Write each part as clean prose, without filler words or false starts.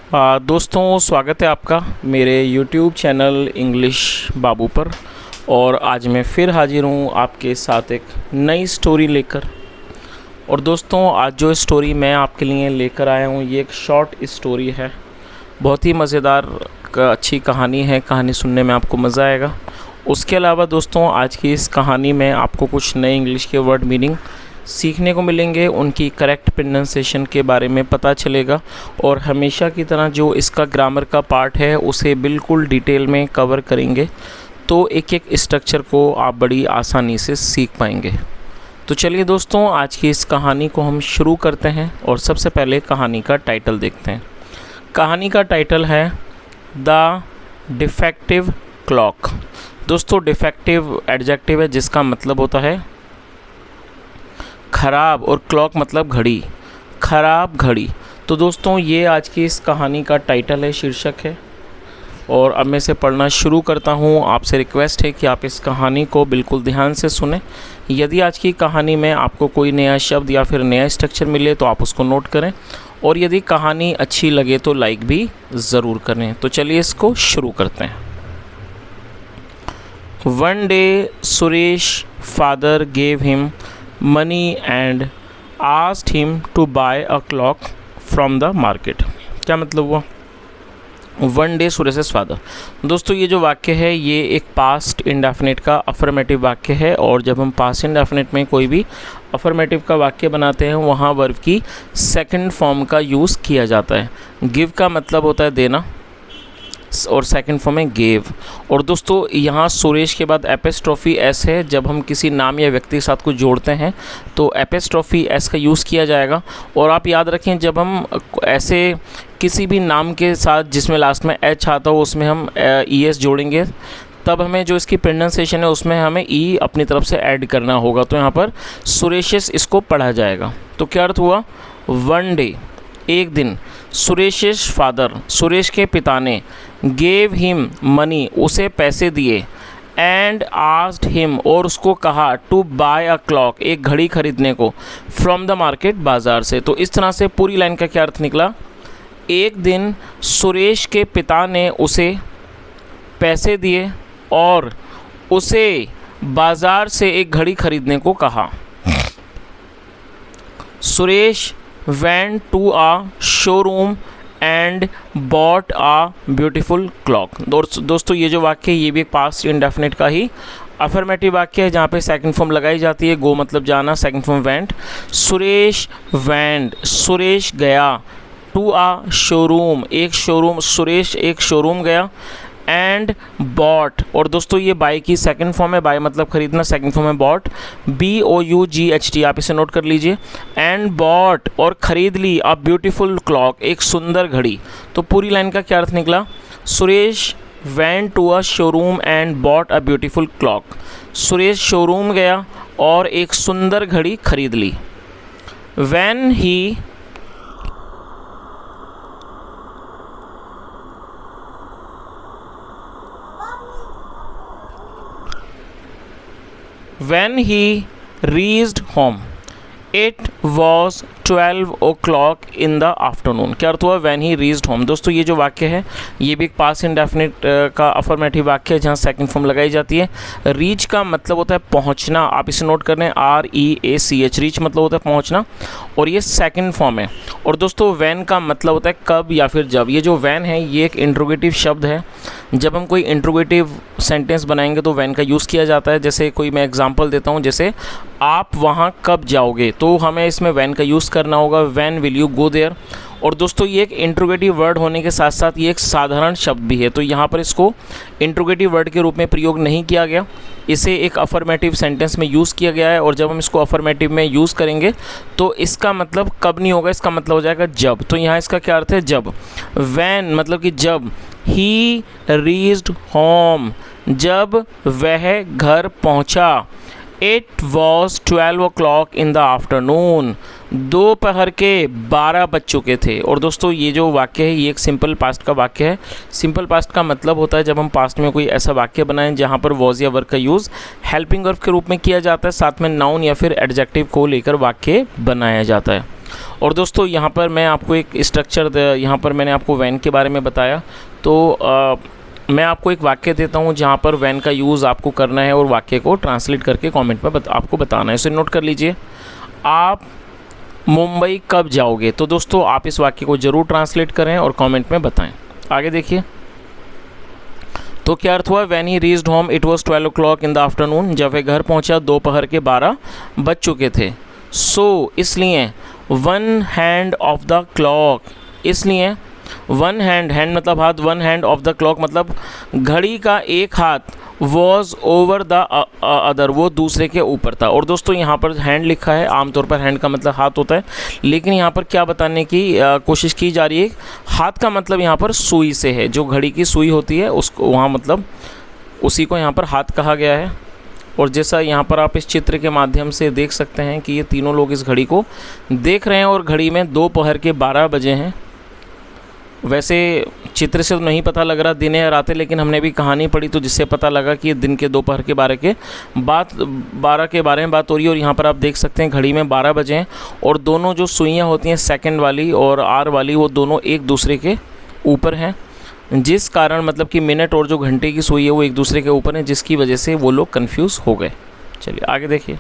दोस्तों, स्वागत है आपका मेरे YouTube चैनल इंग्लिश बाबू पर। और आज मैं फिर हाजिर हूँ आपके साथ एक नई स्टोरी लेकर। और दोस्तों, आज जो स्टोरी मैं आपके लिए लेकर आया हूँ ये एक शॉर्ट स्टोरी है। बहुत ही मज़ेदार अच्छी कहानी है। कहानी सुनने में आपको मज़ा आएगा। उसके अलावा दोस्तों, आज की इस कहानी में आपको कुछ नए इंग्लिश के वर्ड मीनिंग सीखने को मिलेंगे, उनकी करेक्ट प्रोनाउंसिएशन के बारे में पता चलेगा। और हमेशा की तरह जो इसका ग्रामर का पार्ट है उसे बिल्कुल डिटेल में कवर करेंगे, तो एक एक स्ट्रक्चर को आप बड़ी आसानी से सीख पाएंगे। तो चलिए दोस्तों, आज की इस कहानी को हम शुरू करते हैं। और सबसे पहले कहानी का टाइटल देखते हैं। कहानी का टाइटल है द डिफेक्टिव क्लॉक। दोस्तों, डिफेक्टिव एडजेक्टिव है जिसका मतलब होता है ख़राब, और क्लॉक मतलब घड़ी, ख़राब घड़ी। तो दोस्तों, ये आज की इस कहानी का टाइटल है, शीर्षक है। और अब मैं इसे पढ़ना शुरू करता हूँ। आपसे रिक्वेस्ट है कि आप इस कहानी को बिल्कुल ध्यान से सुनें। यदि आज की कहानी में आपको कोई नया शब्द या फिर नया स्ट्रक्चर मिले तो आप उसको नोट करें, और यदि कहानी अच्छी लगे तो लाइक भी ज़रूर करें। तो चलिए इसको शुरू करते हैं। One day Suresh father gave him money and asked him to buy a clock from the market। क्या मतलब हुआ? One day Suresh father. दोस्तों, ये जो वाक्य है ये एक पास्ट इंडेफिनिट का अफर्मेटिव वाक्य है। और जब हम पास्ट इंडेफिनिट में कोई भी अफर्मेटिव का वाक्य बनाते हैं वहाँ वर्ब की सेकंड फॉर्म का यूज़ किया जाता है। गिव का मतलब होता है देना, और सेकंड फॉर्म में गेव। और दोस्तों, यहाँ सुरेश के बाद एपिस्ट्रोफी एस है। जब हम किसी नाम या व्यक्ति के साथ कुछ जोड़ते हैं तो एपिस्ट्रोफी एस का यूज़ किया जाएगा। और आप याद रखें, जब हम ऐसे किसी भी नाम के साथ जिसमें लास्ट में एच आता हो उसमें हम ई एस जोड़ेंगे, तब हमें जो इसकी प्रोनाउंसिएशन है उसमें हमें ई अपनी तरफ से ऐड करना होगा। तो यहाँ पर सुरेशेस इसको पढ़ा जाएगा। तो क्या अर्थ हुआ? वन डे, एक दिन, सुरेशेस फादर, सुरेश के पिता ने, गेव हिम मनी, उसे पैसे दिए, एंड आस्क्ड हिम, और उसको कहा, टू बाय अ क्लॉक, एक घड़ी खरीदने को, फ्रॉम द मार्केट, बाज़ार से। तो इस तरह से पूरी लाइन का क्या अर्थ निकला? एक दिन सुरेश के पिता ने उसे पैसे दिए और उसे बाज़ार से एक घड़ी खरीदने को कहा। Suresh went to a showroom and bought a beautiful clock। दोस्तों, ये जो वाक्य है ये भी एक पास्ट इंडेफिनिट का ही अफर्मेटिव वाक्य है जहाँ पे सेकंड फॉर्म लगाई जाती है। गो मतलब जाना, second form went. Suresh went, Suresh गया, टू आ शोरूम, एक शोरूम, सुरेश एक शोरूम गया, एंड बॉट, और दोस्तों ये बाय की सेकंड फॉर्म है, बाय मतलब खरीदना, सेकंड फॉर्म है बॉट, BOUGHT, आप इसे नोट कर लीजिए। एंड बॉट, और ख़रीद ली, अ ब्यूटीफुल क्लॉक, एक सुंदर घड़ी। तो पूरी लाइन का क्या अर्थ निकला? Suresh went to a showroom and bought a beautiful clock. Suresh showroom गया और एक सुंदर घड़ी खरीद ली। When he reached home, it was 12 o'clock in the afternoon। क्या अर्थ हुआ? When he reached home। दोस्तों, ये जो वाक्य है ये भी एक पास्ट इंडेफिनिट का अफर्मेटिव वाक्य है जहाँ सेकंड फॉर्म लगाई जाती है। रीच का मतलब होता है पहुँचना, आप इसे नोट कर लें, REACH, रीच मतलब होता है पहुँचना, और ये सेकंड फॉर्म है। और दोस्तों, वैन का मतलब होता है कब या फिर जब। ये जो वैन है ये एक इंट्रोगेटिव शब्द है। जब हम कोई इंट्रोगेटिव सेंटेंस बनाएंगे तो वैन का यूज़ किया जाता है। जैसे कोई मैं एग्जांपल देता हूँ, जैसे आप वहाँ कब जाओगे, तो हमें इसमें वैन का यूज़ करना होगा, when will you go there. और दोस्तों, ये एक इंट्रोगेटिव वर्ड होने के साथ साथ ये एक साधारण शब्द भी है, तो यहाँ पर इसको इंट्रोगेटिव वर्ड के रूप में प्रयोग नहीं किया गया, इसे एक अफर्मेटिव सेंटेंस में यूज़ किया गया है। और जब हम इसको अफर्मेटिव में यूज़ करेंगे तो इसका मतलब कब नहीं होगा, इसका मतलब हो जाएगा जब। तो यहाँ इसका क्या अर्थ है? जब। वैन मतलब कि जब। ही रीच्ड होम, जब वह घर पहुँचा। It was 12 o'clock in the afternoon, दोपहर के 12 बज चुके थे। और दोस्तों, ये जो वाक्य है ये एक सिंपल पास्ट का वाक्य है। सिंपल पास्ट का मतलब होता है जब हम पास्ट में कोई ऐसा वाक्य बनाएं जहाँ पर वॉज या वर्ब का यूज़ हेल्पिंग वर्ब के रूप में किया जाता है, साथ में नाउन या फिर एडजेक्टिव को लेकर वाक्य बनाया जाता है। और दोस्तों यहाँ पर मैं आपको एक स्ट्रक्चर यहाँ पर मैंने आपको वैन के बारे में बताया, तो मैं आपको एक वाक्य देता हूँ जहाँ पर वैन का यूज़ आपको करना है और वाक्य को ट्रांसलेट करके कमेंट में आपको बताना है। इसे नोट कर लीजिए। आप मुंबई कब जाओगे? तो दोस्तों आप इस वाक्य को ज़रूर ट्रांसलेट करें और कमेंट में बताएं। आगे देखिए, तो क्या अर्थ हुआ? When he reached home it was 12 o'clock in the afternoon. जब वह घर पहुँचा दोपहर के 12 बज चुके थे। सो इसलिए one hand of the clock, इसलिए वन हैंड, हैंड मतलब हाथ, one hand of the clock मतलब घड़ी का एक हाथ, वॉज ओवर द अदर, वो दूसरे के ऊपर था। और दोस्तों यहाँ पर हैंड लिखा है, आमतौर पर हैंड का मतलब हाथ होता है, लेकिन यहाँ पर क्या बताने की कोशिश की जा रही है, हाथ का मतलब यहाँ पर सुई से है, जो घड़ी की सुई होती है उसको वहाँ मतलब उसी को यहाँ पर हाथ कहा गया है। और जैसा यहाँ पर आप इस चित्र के माध्यम से देख सकते हैं कि ये तीनों लोग इस घड़ी को देख रहे हैं और घड़ी में दोपहर के 12 बजे हैं। वैसे चित्र से तो नहीं पता लग रहा दिन या रात है, लेकिन हमने भी कहानी पढ़ी तो जिससे पता लगा कि दिन के दोपहर के 12 के बारे में बात हो रही है। और यहाँ पर आप देख सकते हैं घड़ी में 12 बजे हैं और दोनों जो सुइयाँ होती हैं सेकंड वाली और आर वाली, वो दोनों एक दूसरे के ऊपर हैं, जिस कारण मतलब कि मिनट और जो घंटे की सुई है वो एक दूसरे के ऊपर है, जिसकी वजह से वो लोग कंफ्यूज हो गए। चलिए आगे देखिए,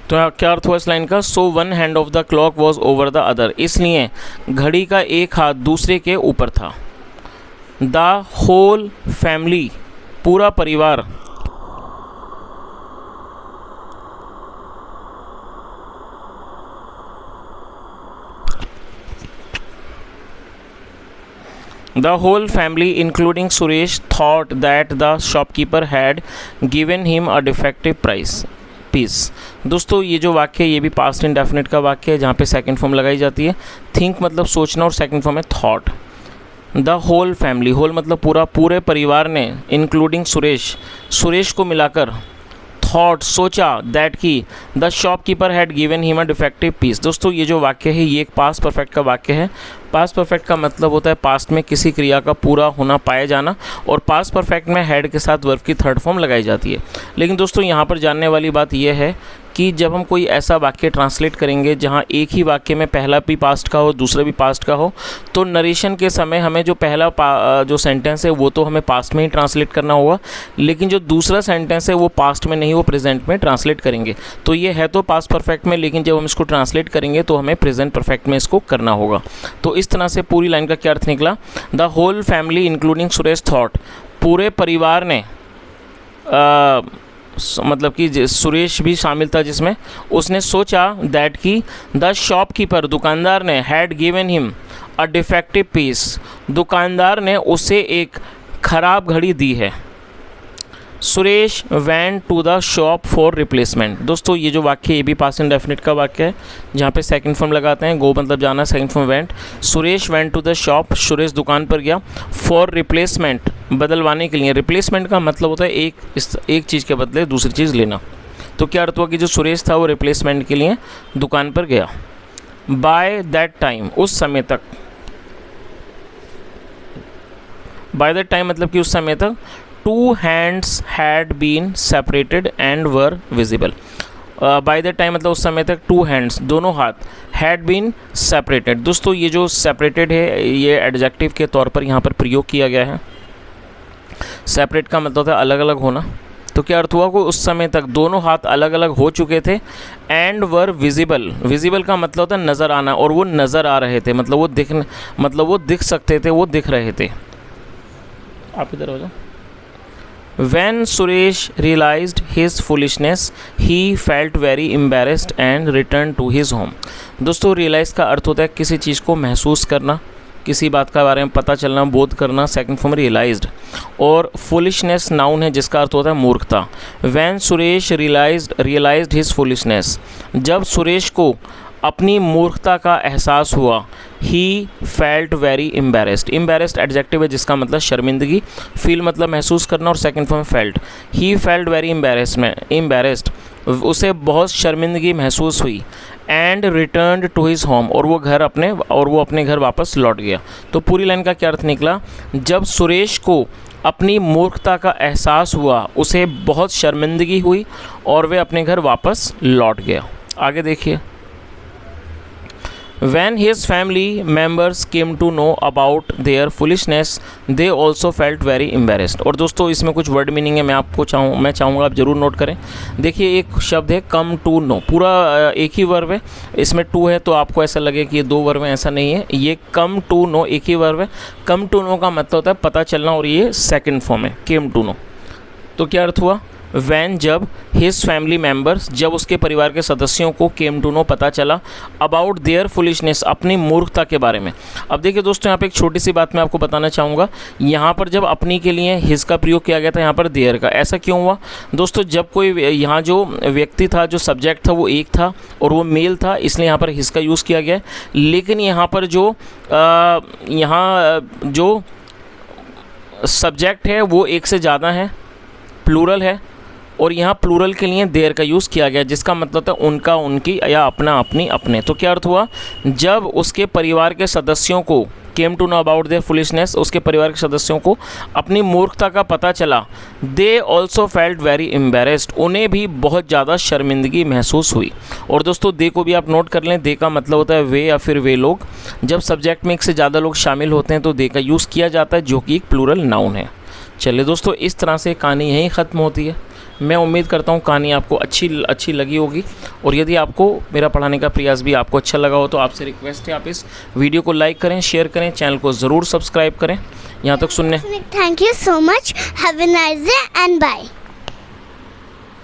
तो क्या अर्थ हुआ इस लाइन का? So one hand of the clock was over the other, इसलिए घड़ी का एक हाथ दूसरे के ऊपर था। द होल फैमिली, पूरा परिवार, The whole family, including Suresh, thought that the shopkeeper had given him a defective piece. दोस्तों ये जो वाक्य है ये भी पास्ट इंडेफिनिट का वाक्य है, जहाँ पे सेकंड फॉर्म लगाई जाती है। थिंक मतलब सोचना और सेकंड फॉर्म है thought. The whole family, whole मतलब पूरा, पूरे परिवार ने, इंक्लूडिंग सुरेश, सुरेश को मिलाकर, थॉट सोचा, दैट की the shopkeeper had given him a defective piece. दोस्तों ये जो वाक्य है ये एक पास्ट परफेक्ट का वाक्य है। पास्ट परफेक्ट का मतलब होता है पास्ट में किसी क्रिया का पूरा होना, पाया जाना, और पास्ट परफेक्ट में हैड के साथ वर्ब की थर्ड फॉर्म लगाई जाती है। लेकिन दोस्तों यहाँ पर जानने वाली बात यह है कि जब हम कोई ऐसा वाक्य ट्रांसलेट करेंगे जहाँ एक ही वाक्य में पहला भी पास्ट का हो दूसरा भी पास्ट का हो, तो नरेशन के समय हमें जो पहला जो सेंटेंस है वो तो हमें पास्ट में ही ट्रांसलेट करना होगा, लेकिन जो दूसरा सेंटेंस है वो पास्ट में नहीं, वो प्रेजेंट में ट्रांसलेट करेंगे। तो ये है तो पास्ट परफेक्ट में, लेकिन जब हम इसको ट्रांसलेट करेंगे तो हमें प्रेजेंट परफेक्ट में इसको करना होगा। तो इस तरह से पूरी लाइन का क्या अर्थ निकला? The whole family including Suresh thought, पूरे परिवार ने, मतलब कि सुरेश भी शामिल था जिसमें, उसने सोचा दैट कि द शॉपकीपर, दुकानदार ने, had given him a defective piece, दुकानदार ने उसे एक खराब घड़ी दी है। Suresh went to the shop for replacement. दोस्तों ये जो वाक्य ये भी पास्ट इंडेफिनिट का वाक्य है, जहाँ पे सेकंड फॉर्म लगाते हैं, गो मतलब जाना, second form went. Suresh went to the shop, Suresh दुकान पर गया, फॉर रिप्लेसमेंट बदलवाने के लिए। रिप्लेसमेंट का मतलब होता है एक चीज़ के बदले दूसरी चीज़ लेना। तो क्या अर्थ हुआ कि जो सुरेश था वो रिप्लेसमेंट के लिए दुकान पर गया। बाय दैट टाइम, उस समय तक, बाय दैट टाइम मतलब कि उस समय तक, two hands had been separated and were visible. By the time मतलब उस समय तक, टू हैंड्स दोनों हाथ, हैड बीन सेपरेटेड। दोस्तों ये जो सेपरेटेड है ये एडजेक्टिव के तौर पर यहाँ पर प्रयोग किया गया है। सेपरेट का मतलब होता है अलग अलग होना। तो क्या अर्थ हुआ कि उस समय तक दोनों हाथ अलग अलग हो चुके थे, एंड वर विजिबल, विजिबल का मतलब होता है नज़र आना, और वो नज़र आ रहे थे, मतलब वो दिख सकते थे, वो दिख रहे थे। आप इधर हो जाओ। When Suresh realized his foolishness, he felt very embarrassed and returned to his home. दोस्तों रियलाइज़ का अर्थ होता है किसी चीज़ को महसूस करना, किसी बात का बारे में पता चलना, बोध करना, सेकंड फॉर्म रियलाइज्ड। और फुलिशनेस नाउन है जिसका अर्थ होता है मूर्खता। When Suresh realized his foolishness, जब सुरेश को अपनी मूर्खता का एहसास हुआ, he felt very embarrassed. Embarrassed adjective है जिसका मतलब शर्मिंदगी, फील मतलब महसूस करना, और second form felt. He felt very embarrassed उसे बहुत शर्मिंदगी महसूस हुई। And return to his home, और वो अपने घर वापस लौट गया। तो पूरी लाइन का क्या अर्थ निकला? जब सुरेश को अपनी मूर्खता का एहसास हुआ, उसे बहुत शर्मिंदगी हुई और वे अपने घर वापस लौट गया। आगे देखिए, When his family members came to know about their foolishness, they also felt very embarrassed। और दोस्तों इसमें कुछ वर्ड मीनिंग है, मैं चाहूँगा आप ज़रूर नोट करें। देखिए एक शब्द है come to know, पूरा एक ही वर्ब है, इसमें टू है तो आपको ऐसा लगे कि ये दो वर्ब हैं, ऐसा नहीं है। ये come to know एक ही वर्ब है। come to know का मतलब होता है पता चलना, और ये सेकेंड फॉर्म है came to know। तो क्या अर्थ हुआ? वैन, जब हिज फैमिली मेम्बर्स, जब उसके परिवार के सदस्यों को केम टू नो, पता चला, अबाउट देयर फुलिशनेस, अपनी मूर्खता के बारे में। अब देखिए दोस्तों यहाँ पे एक छोटी सी बात मैं आपको बताना चाहूँगा। यहाँ पर जब अपनी के लिए हिज का प्रयोग किया गया था, यहाँ पर देयर का, ऐसा क्यों हुआ दोस्तों? जब कोई यहाँ जो व्यक्ति था, जो सब्जेक्ट था वो एक था और वो मेल था, इसलिए यहाँ पर हिज का यूज़ किया गया है। लेकिन यहाँ पर जो सब्जेक्ट है वो एक से ज़्यादा है, प्लूरल है, और यहाँ प्लूरल के लिए देयर का यूज़ किया गया, जिसका मतलब है उनका, उनकी, या अपना, अपनी, अपने। तो क्या अर्थ हुआ? जब उसके परिवार के सदस्यों को came to know about their foolishness, उसके परिवार के सदस्यों को अपनी मूर्खता का पता चला, they also felt very embarrassed, उन्हें भी बहुत ज़्यादा शर्मिंदगी महसूस हुई। और दोस्तों दे को भी आप नोट कर लें, दे का मतलब होता है वे या फिर वे लोग। जब सब्जेक्ट में एक से ज़्यादा लोग शामिल होते हैं तो दे का यूज़ किया जाता है, जो कि एक प्लूरल नाउन है। चलिए दोस्तों, इस तरह से कहानी यहीं ख़त्म होती है। मैं उम्मीद करता हूँ कहानी आपको अच्छी लगी होगी, और यदि आपको मेरा पढ़ाने का प्रयास भी आपको अच्छा लगा हो तो आपसे रिक्वेस्ट है आप इस वीडियो को लाइक करें, शेयर करें, चैनल को ज़रूर सब्सक्राइब करें। यहाँ तक सुनने thank you so much, have a nice day and bye.